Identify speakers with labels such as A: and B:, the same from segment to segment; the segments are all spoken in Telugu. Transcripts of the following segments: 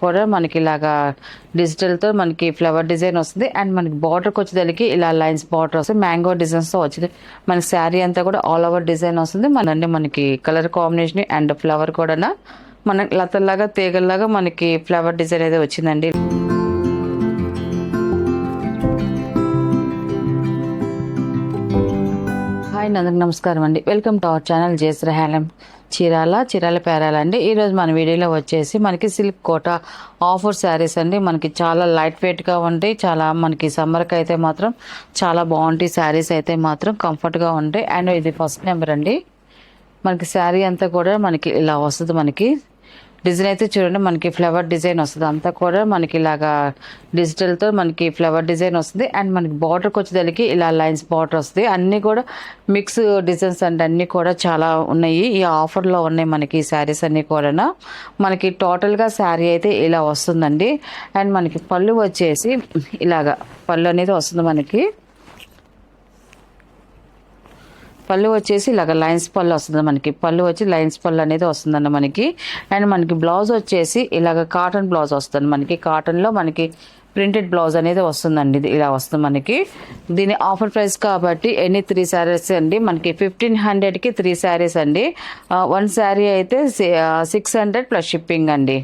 A: కూడా మనకి ఇలాగా డిజిటల్తో మనకి ఫ్లవర్ డిజైన్ వస్తుంది. అండ్ మనకి బార్డర్కి వచ్చేదానికి ఇలా లైన్స్ బార్డర్ వస్తుంది, మ్యాంగో డిజైన్స్తో వచ్చింది. మనకి శారీ అంతా కూడా ఆల్ ఓవర్ డిజైన్ వస్తుంది. మనకి కలర్ కాంబినేషన్ అండ్ ఫ్లవర్ కూడా మనకి లతల్లాగా తీగల్లాగా మనకి ఫ్లవర్ డిజైన్ అయితే వచ్చిందండి. హాయ్ అందరికి నమస్కారం అండి. Welcome to our channel Jayashree handloom Chirala Perala అండి. ఈరోజు మన వీడియోలో వచ్చేసి మనకి సిల్క్ కోట ఆఫర్ శారీస్ అండి. మనకి చాలా లైట్ వెయిట్గా ఉంటాయి, చాలా మనకి సమ్మర్కి అయితే మాత్రం చాలా బాగుంటాయి. శారీస్ అయితే మాత్రం కంఫర్ట్గా ఉంటాయి. అండ్ ఇది ఫస్ట్ నెంబర్ అండి. మనకి శారీ అంతా కూడా మనకి ఇలా వస్తుంది. మనకి డిజైన్ అయితే చూడండి, మనకి ఫ్లవర్ డిజైన్ వస్తుంది. అంతా కూడా మనకి ఇలాగా డిజిటల్తో మనకి ఫ్లవర్ డిజైన్ వస్తుంది. అండ్ మనకి బార్డర్కి వచ్చేదానికి ఇలా లైన్స్ బార్డర్ వస్తుంది. అన్నీ కూడా మిక్స్ డిజైన్స్ అండ్ అన్నీ కూడా చాలా ఉన్నాయి. ఈ ఆఫర్లో ఉన్నాయి మనకి ఈ శారీస్ అన్నీ కూడా. మనకి టోటల్గా శారీ అయితే ఇలా వస్తుందండి. అండ్ మనకి పళ్ళు వచ్చేసి ఇలాగా పళ్ళు అనేది వస్తుంది. మనకి పళ్ళు వచ్చేసి ఇలాగ లైన్స్ పళ్ళు వస్తుంది. మనకి పళ్ళు వచ్చి లైన్స్ పళ్ళు అనేది వస్తుందండి మనకి. అండ్ మనకి బ్లౌజ్ వచ్చేసి ఇలాగ కాటన్ బ్లౌజ్ వస్తుంది. మనకి కాటన్లో మనకి ప్రింటెడ్ బ్లౌజ్ అనేది వస్తుందండి. ఇది ఇలా వస్తుంది మనకి. దీని ఆఫర్ ప్రైస్ కాబట్టి ఎన్ని 3 శారీస్ అండి. మనకి 1500కి 3 శారీస్ అండి. 1 శారీ అయితే 600 ప్లస్ షిప్పింగ్ అండి.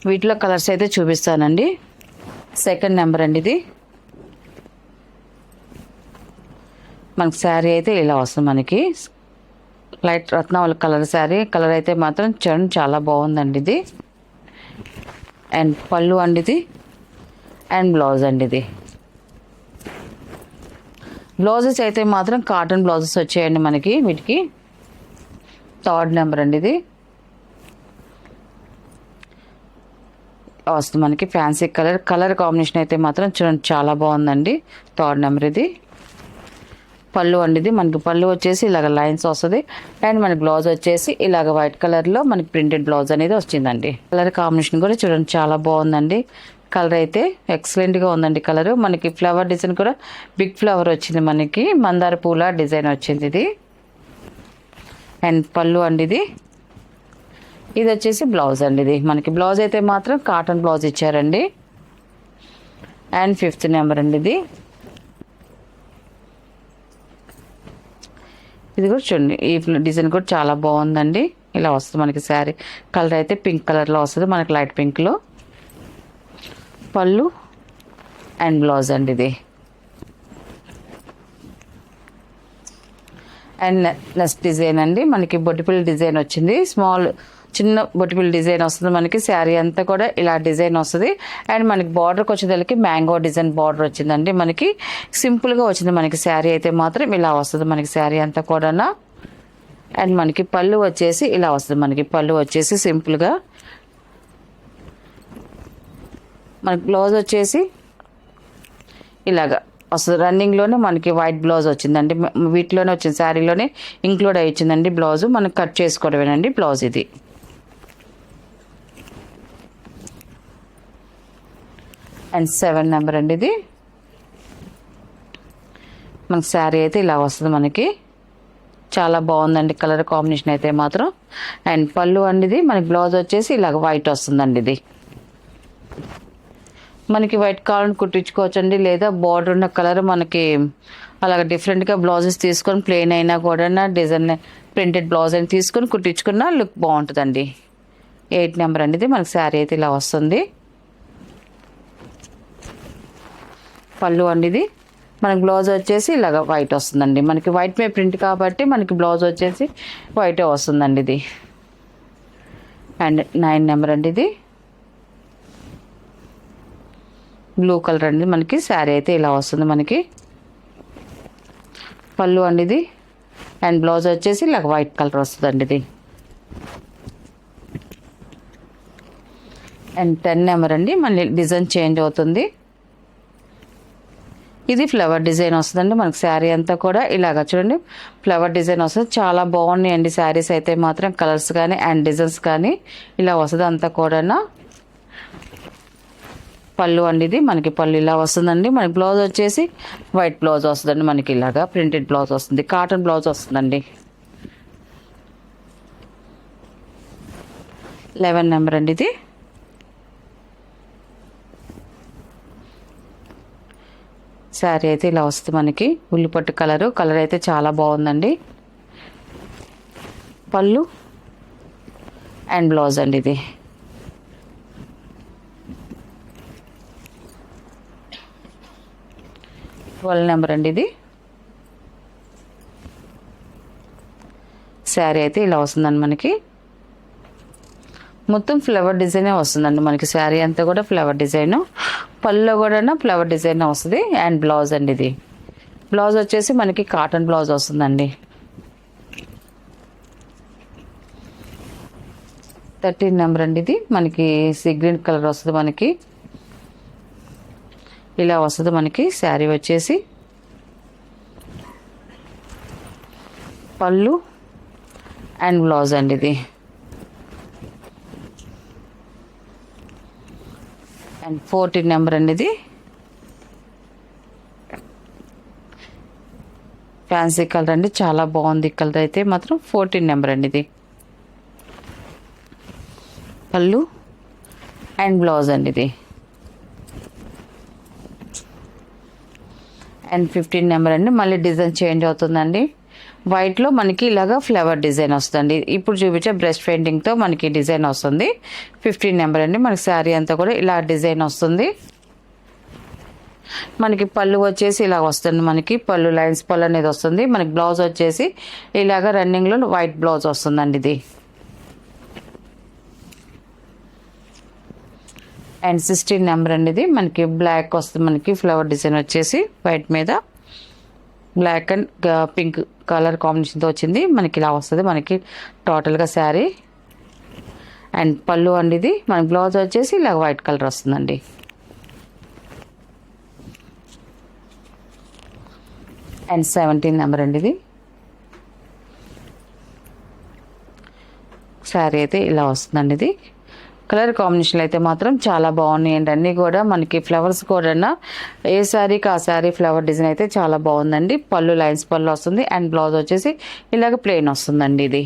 A: వీటిలో కలర్స్ అయితే చూపిస్తానండి. సెకండ్ నెంబర్ అండి. ఇది మనకి శారీ అయితే ఇలా వస్తుంది. మనకి లైట్ రత్నావళి కలర్ శారీ. కలర్ అయితే మాత్రం చూడండి చాలా బాగుందండి ఇది. అండ్ పళ్ళు అండి ఇది. అండ్ బ్లౌజ్ అండి ఇది. బ్లౌజెస్ అయితే మాత్రం కాటన్ బ్లౌజెస్ వచ్చాయండి మనకి. వీటికి థర్డ్ నెంబర్ అండి. ఇది వస్తుంది మనకి ఫ్యాన్సీ కలర్ కాంబినేషన్ అయితే మాత్రం చూడండి చాలా బాగుందండి. థర్డ్ నెంబర్ ఇది. పళ్ళు అండి. మనకి పళ్ళు వచ్చేసి ఇలాగ లైన్స్ వస్తుంది. అండ్ మనకి బ్లౌజ్ వచ్చేసి ఇలాగ వైట్ కలర్లో మనకి ప్రింటెడ్ బ్లౌజ్ అనేది వచ్చిందండి. కలర్ కాంబినేషన్ కూడా చూడండి చాలా బాగుందండి. కలర్ అయితే ఎక్సలెంట్గా ఉందండి. కలర్ మనకి ఫ్లవర్ డిజైన్ కూడా బిగ్ ఫ్లవర్ వచ్చింది. మనకి మందార పూల డిజైన్ వచ్చింది ఇది. అండ్ పళ్ళు అండి ఇది. ఇది వచ్చేసి బ్లౌజ్ అండి. ఇది మనకి బ్లౌజ్ అయితే మాత్రం కాటన్ బ్లౌజ్ ఇచ్చారండి. అండ్ ఫిఫ్త్ నెంబర్ అండి. ఇది ఇది కూడా చూడండి, ఈ డిజైన్ కూడా చాలా బాగుందండి. ఇలా వస్తుంది మనకి శారీ. కలర్ అయితే పింక్ కలర్లో వస్తుంది మనకి, లైట్ పింక్లో. పళ్ళు అండ్ బ్లౌజ్ అండి ఇది. అండ్ నెక్స్ట్ డిజైన్ అండి. మనకి బొట్టిపిల్ల డిజైన్ వచ్చింది. చిన్న బొట్టిపిల్ల డిజైన్ వస్తుంది మనకి. శారీ అంతా కూడా ఇలా డిజైన్ వస్తుంది. అండ్ మనకి బార్డర్కి వచ్చేదానికి మ్యాంగో డిజైన్ బార్డర్ వచ్చిందండి. మనకి సింపుల్గా వచ్చింది మనకి శారీ అయితే మాత్రం ఇలా వస్తుంది మనకి శారీ అంతా కూడా. అండ్ మనకి పళ్ళు వచ్చేసి ఇలా వస్తుంది. మనకి పళ్ళు వచ్చేసి సింపుల్గా. మనకి బ్లౌజ్ వచ్చేసి ఇలాగా వస్తుంది. రన్నింగ్లోనే మనకి వైట్ బ్లౌజ్ వచ్చిందండి. వీటిలోనే వచ్చింది, శారీలోనే ఇంక్లూడ్ అయ్యి వచ్చిందండి బ్లౌజ్. మనకి కట్ చేసుకోవడమేనండి బ్లౌజ్ ఇది. అండ్ 7 నెంబర్ అండి. ఇది మనకి శారీ అయితే ఇలా వస్తుంది మనకి. చాలా బాగుందండి కలర్ కాంబినేషన్ అయితే మాత్రం. అండ్ పళ్ళు అండి ఇది. మనకి బ్లౌజ్ వచ్చేసి ఇలాగ వైట్ వస్తుందండి. ఇది మనకి వైట్ కావాలని కుట్టించుకోవచ్చండి, లేదా బార్డర్ ఉన్న కలర్ మనకి అలాగ డిఫరెంట్గా బ్లౌజెస్ తీసుకొని ప్లెయిన్ అయినా కూడా డిజైన్ ప్రింటెడ్ బ్లౌజ్ అని తీసుకొని కుట్టించుకున్న లుక్ బాగుంటుందండి. 8 నెంబర్ అండి. ఇది మనకి శారీ అయితే ఇలా వస్తుంది. పళ్ళు అండి ఇది. మనకి బ్లౌజ్ వచ్చేసి ఇలాగ వైట్ వస్తుందండి. మనకి వైట్ మీద ప్రింట్ కాబట్టి మనకి బ్లౌజ్ వచ్చేసి వైటే వస్తుందండి ఇది. అండ్ 9 నెంబర్ అండి. ఇది బ్లూ కలర్ అండి. మనకి శారీ అయితే ఇలా వస్తుంది మనకి. పళ్ళు అండి ఇది. అండ్ బ్లౌజ్ వచ్చేసి ఇలాగ వైట్ కలర్ వస్తుందండి ఇది. అండ్ 10 నెంబర్ అండి. మళ్ళీ డిజైన్ చేంజ్ అవుతుంది. ఇది ఫ్లవర్ డిజైన్ వస్తుందండి. మనకి శారీ అంతా కూడా ఇలాగ చూడండి ఫ్లవర్ డిజైన్ వస్తుంది. చాలా బాగున్నాయండి శారీస్ అయితే మాత్రం. కలర్స్ కానీ అండ్ డిజైన్స్ కానీ ఇలా వస్తుంది అంతా కూడా. పళ్ళు అండి ఇది. మనకి పళ్ళు ఇలా వస్తుందండి. మనకి బ్లౌజ్ వచ్చేసి వైట్ బ్లౌజ్ వస్తుందండి. మనకి ఇలాగా ప్రింటెడ్ బ్లౌజ్ వస్తుంది, కాటన్ బ్లౌజ్ వస్తుందండి. 11 నెంబర్ అండి ఇది. శారీ అయితే ఇలా వస్తుంది మనకి. ఉల్లిపట్టు కలర్ అయితే చాలా బాగుందండి. పళ్ళు అండ్ బ్లౌజ్ అండి ఇది. ట్వెల్వ్ నెంబర్ అండి ఇది. శారీ అయితే ఇలా వస్తుందండి మనకి. మొత్తం ఫ్లవర్ డిజైనే వస్తుందండి మనకి. శారీ అంతా కూడా ఫ్లవర్ డిజైన్, పళ్ళులో కూడా ఫ్లవర్ డిజైన్ వస్తుంది. అండ్ బ్లౌజ్ అండి ఇది. బ్లౌజ్ వచ్చేసి మనకి కాటన్ బ్లౌజ్ వస్తుందండి. 13 నెంబర్ అండి ఇది. మనకి సీ గ్రీన్ కలర్ వస్తుంది మనకి. ఇలా వస్తుంది మనకి శారీ వచ్చేసి. పళ్ళు అండ్ బ్లౌజ్ అండి ఇది. అండ్ 14 నెంబర్ అండి ఇది. ఫ్యాన్సీ కలర్ అండి, చాలా బాగుంది కలర్ అయితే మాత్రం. 14 నెంబర్ అండి ఇది. పళ్ళు అండ్ బ్లౌజ్ అండి ఇది. అండ్ 15 నెంబర్ అండి. మళ్ళీ డిజైన్ చేంజ్ అవుతుందండి. వైట్లో మనకి ఇలాగా ఫ్లవర్ డిజైన్ వస్తుంది. ఇప్పుడు చూపించే బ్రష్ పెయింటింగ్తో మనకి డిజైన్ వస్తుంది. 15 నెంబర్ అండి. మనకి శారీ అంతా కూడా ఇలా డిజైన్ వస్తుంది. మనకి పళ్ళు వచ్చేసి ఇలా వస్తుంది మనకి. పళ్ళు లైన్స్ పళ్ళు అనేది వస్తుంది మనకి. బ్లౌజ్ వచ్చేసి ఇలాగా రన్నింగ్లో వైట్ బ్లౌజ్ వస్తుందండి ఇది. అండ్ 16 నెంబర్ అండి ఇది. మనకి బ్లాక్ వస్తుంది మనకి. ఫ్లవర్ డిజైన్ వచ్చేసి వైట్ మీద బ్లాక్ అండ్ పింక్ కలర్ కాంబినేషన్తో వచ్చింది మనకి. ఇలా వస్తుంది మనకి టోటల్గా శారీ. అండ్ పళ్ళు అండి ఇది. మన బ్లౌజ్ వచ్చేసి ఇలా వైట్ కలర్ వస్తుందండి. అండ్ 17 నెంబర్ అండి ఇది. శారీ అయితే ఇలా వస్తుందండి ఇది. కలర్ కాంబినేషన్ అయితే మాత్రం చాలా బాగున్నాయండి. అన్నీ కూడా మనకి ఫ్లవర్స్ కూడా ఏ శారీకి ఆ శారీ ఫ్లవర్ డిజైన్ అయితే చాలా బాగుందండి. పళ్ళు లైన్స్ పళ్ళు వస్తుంది. అండ్ బ్లౌజ్ వచ్చేసి ఇలాగ ప్లెయిన్ వస్తుందండి ఇది.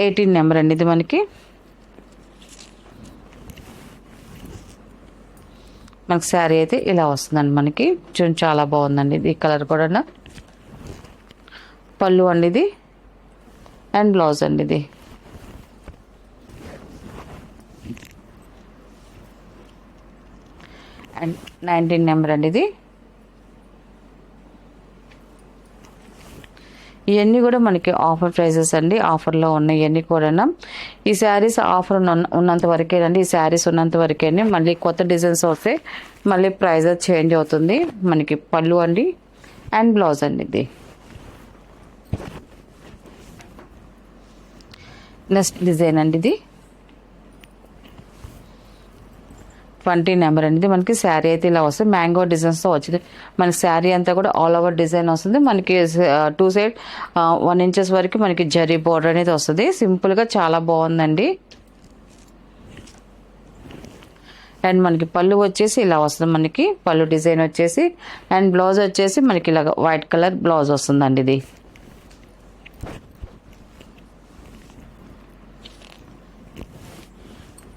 A: 18 నెంబర్ అండి ఇది మనకి. మనకి శారీ అయితే ఇలా వస్తుందండి మనకి. చూడండి చాలా బాగుందండి ఇది. కలర్ కూడా పళ్ళు అండి ఇది. అండ్ బ్లౌజ్ అండి ఇది. అండ్ 19 నెంబర్ అండి ఇది. ఇవన్నీ కూడా మనకి ఆఫర్ ప్రైజెస్ అండి. ఆఫర్లో ఉన్నాయి ఇవన్నీ కూడా. ఈ శారీస్ ఆఫర్ ఉన్నంత వరకేనండి. ఈ శారీస్ ఉన్నంత వరకే. మళ్ళీ కొత్త డిజైన్స్ వస్తే మళ్ళీ ప్రైజెస్ చేంజ్ అవుతుంది మనకి. పళ్ళు అండి అండ్ బ్లౌజ్ అండి ఇది. నెక్స్ట్ డిజైన్ అండి ఇది. 20 నెంబర్ అనేది మనకి. శారీ అయితే ఇలా వస్తుంది మ్యాంగో డిజైన్స్తో వచ్చింది మనకి. శారీ అంతా కూడా ఆల్ ఓవర్ డిజైన్ వస్తుంది మనకి. 2 సైడ్ 1 ఇంచెస్ వరకు మనకి జరీ బోర్డర్ అనేది వస్తుంది. సింపుల్గా చాలా బాగుందండి. అండ్ మనకి పళ్ళు వచ్చేసి ఇలా వస్తుంది మనకి. పళ్ళు డిజైన్ వచ్చేసి. అండ్ బ్లౌజ్ వచ్చేసి మనకి ఇలాగ వైట్ కలర్ బ్లౌజ్ వస్తుందండి ఇది.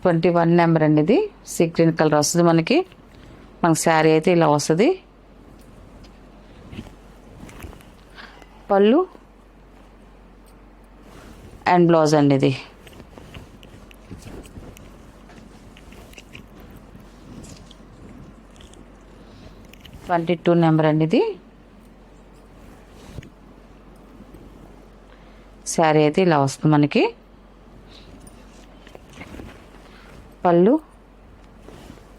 A: ట్వంటీ 21 నెంబర్ అండి ఇది. సీ గ్రీన్ కలర్ వస్తుంది మనకి. మనకి శారీ అయితే ఇలా వస్తుంది. పళ్ళు అండ్ బ్లౌజ్ అండి ఇది. ట్వంటీ 22 నెంబర్ అండి ఇది. శారీ అయితే ఇలా వస్తుంది మనకి. పళ్ళు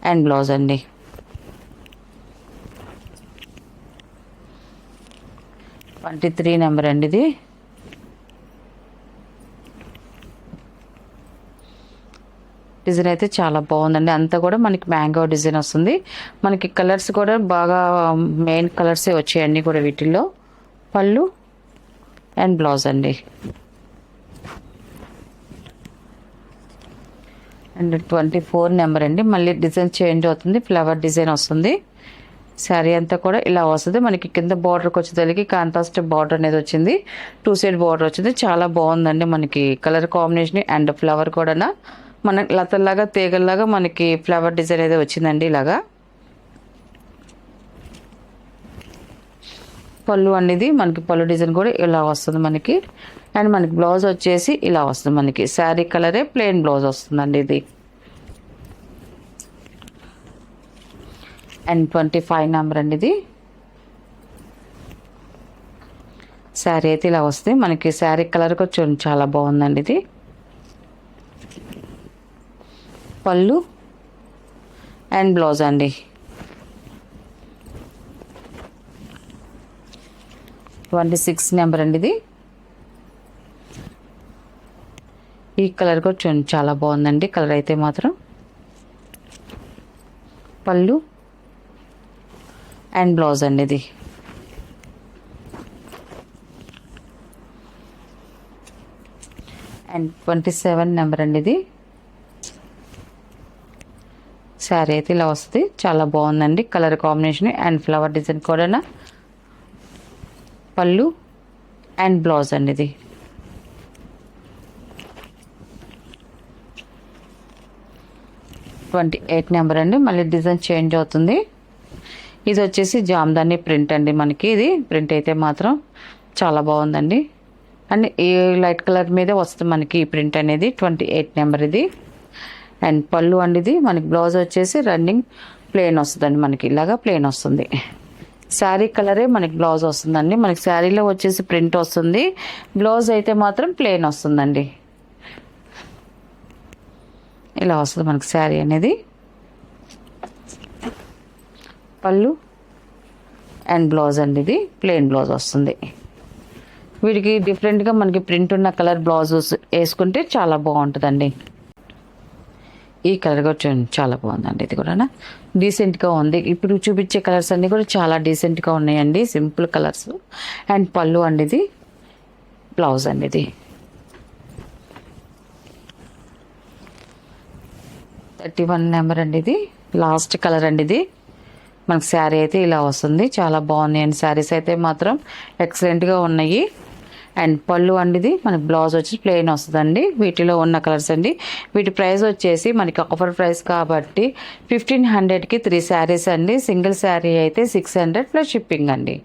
A: అండ్ బ్లౌజ్ అండి. 23 నెంబర్ అండి ఇది. డిజైన్ అయితే చాలా బాగుందండి. అంతా కూడా మనకి మ్యాంగో డిజైన్ వస్తుంది మనకి. కలర్స్ కూడా బాగా మెయిన్ కలర్సే వచ్చాయి అన్నీ కూడా వీటిల్లో. పళ్ళు అండ్ బ్లౌజ్ అండి. అండ్ 24 నెంబర్ అండి. మళ్ళీ డిజైన్ చేంజ్ అవుతుంది. ఫ్లవర్ డిజైన్ వస్తుంది శారీ అంతా కూడా ఇలా వస్తుంది. మనకి కింద బార్డర్కి వచ్చేసరికి కాంట్రాస్ట్ బార్డర్ అనేది వచ్చింది. 2 సైడ్ బార్డర్ వచ్చింది. చాలా బాగుందండి మనకి కలర్ కాంబినేషన్. అండ్ ఫ్లవర్ కూడా మన లతల్లాగా తీగల్లాగా మనకి ఫ్లవర్ డిజైన్ అయితే వచ్చిందండి. ఇలాగా పళ్ళు అనేది మనకి పళ్ళు డిజైన్ కూడా ఇలా వస్తుంది మనకి. అండ్ మనకి బ్లౌజ్ వచ్చేసి ఇలా వస్తుంది. మనకి శారీ కలరే ప్లెయిన్ బ్లౌజ్ వస్తుందండి ఇది. అండ్ 25 నెంబర్ అండి ఇది. శారీ అయితే ఇలా వస్తుంది మనకి. శారీ కలర్ కొంచెం చాలా బాగుందండి ఇది. పళ్ళు అండ్ బ్లౌజ్ అండి. 26 నెంబర్ అండి ఇది. ఈ కలర్ కొంచెం చాలా బాగుందండి కలర్ అయితే మాత్రం. పళ్ళు అండ్ బ్లౌజ్ అండి ఇది. అండ్ 27 నెంబర్ అండి ఇది. శారీ అయితే ఇలా వస్తుంది. చాలా బాగుందండి colour combination and flower design కూడా. పళ్ళు అండ్ బ్లౌజ్ అండి ఇది. ట్వంటీ 28 నెంబర్ అండి. మళ్ళీ డిజైన్ చేంజ్ అవుతుంది. ఇది వచ్చేసి జామ్దాని ప్రింట్ అండి మనకి. ఇది ప్రింట్ అయితే మాత్రం చాలా బాగుందండి. అండ్ ఈ లైట్ కలర్ మీదే వస్తుంది మనకి ఈ ప్రింట్ అనేది. 28 నెంబర్ ఇది. అండ్ పళ్ళు అండి ఇది. మనకి బ్లౌజ్ వచ్చేసి రన్నింగ్ ప్లెయిన్ వస్తుందండి మనకి. ఇలాగా ప్లెయిన్ వస్తుంది. శారీ కలరే మనకి బ్లౌజ్ వస్తుందండి. మనకి శారీలో వచ్చేసి ప్రింట్ వస్తుంది. బ్లౌజ్ అయితే మాత్రం ప్లెయిన్ వస్తుందండి. ఇలా వస్తుంది మనకి శారీ అనేది. పళ్ళు అండ్ బ్లౌజ్ అండి ఇది. ప్లెయిన్ బ్లౌజ్ వస్తుంది. వీటికి డిఫరెంట్గా మనకి ప్రింట్ ఉన్న కలర్ బ్లౌజెస్ వేసుకుంటే చాలా బాగుంటుందండి. ఈ కలర్ కూడా చాలా బాగుందండి. ఇది కూడా డీసెంట్గా ఉంది. ఇప్పుడు చూపించే కలర్స్ అన్నీ కూడా చాలా డీసెంట్గా ఉన్నాయండి. Simple colours. అండ్ పళ్ళు అండి ఇది. బ్లౌజ్ అండి ఇది. 31 నెంబర్ అండి ఇది. లాస్ట్ కలర్ అండి ఇది. మనకి శారీ అయితే ఇలా వస్తుంది. చాలా బాగున్నాయండి శారీస్ అయితే మాత్రం ఎక్సలెంట్గా ఉన్నాయి. అండ్ పళ్ళు అండి ఇది. మనకి బ్లౌజ్ వచ్చి ప్లెయిన్ వస్తుందండి. వీటిలో ఉన్న కలర్స్ అండి. వీటి ప్రైస్ వచ్చేసి మనకి ఆఫర్ ప్రైస్ కాబట్టి 1500కి 3 శారీస్ అండి. సింగిల్ శారీ అయితే 600 ప్లస్ షిప్పింగ్ అండి.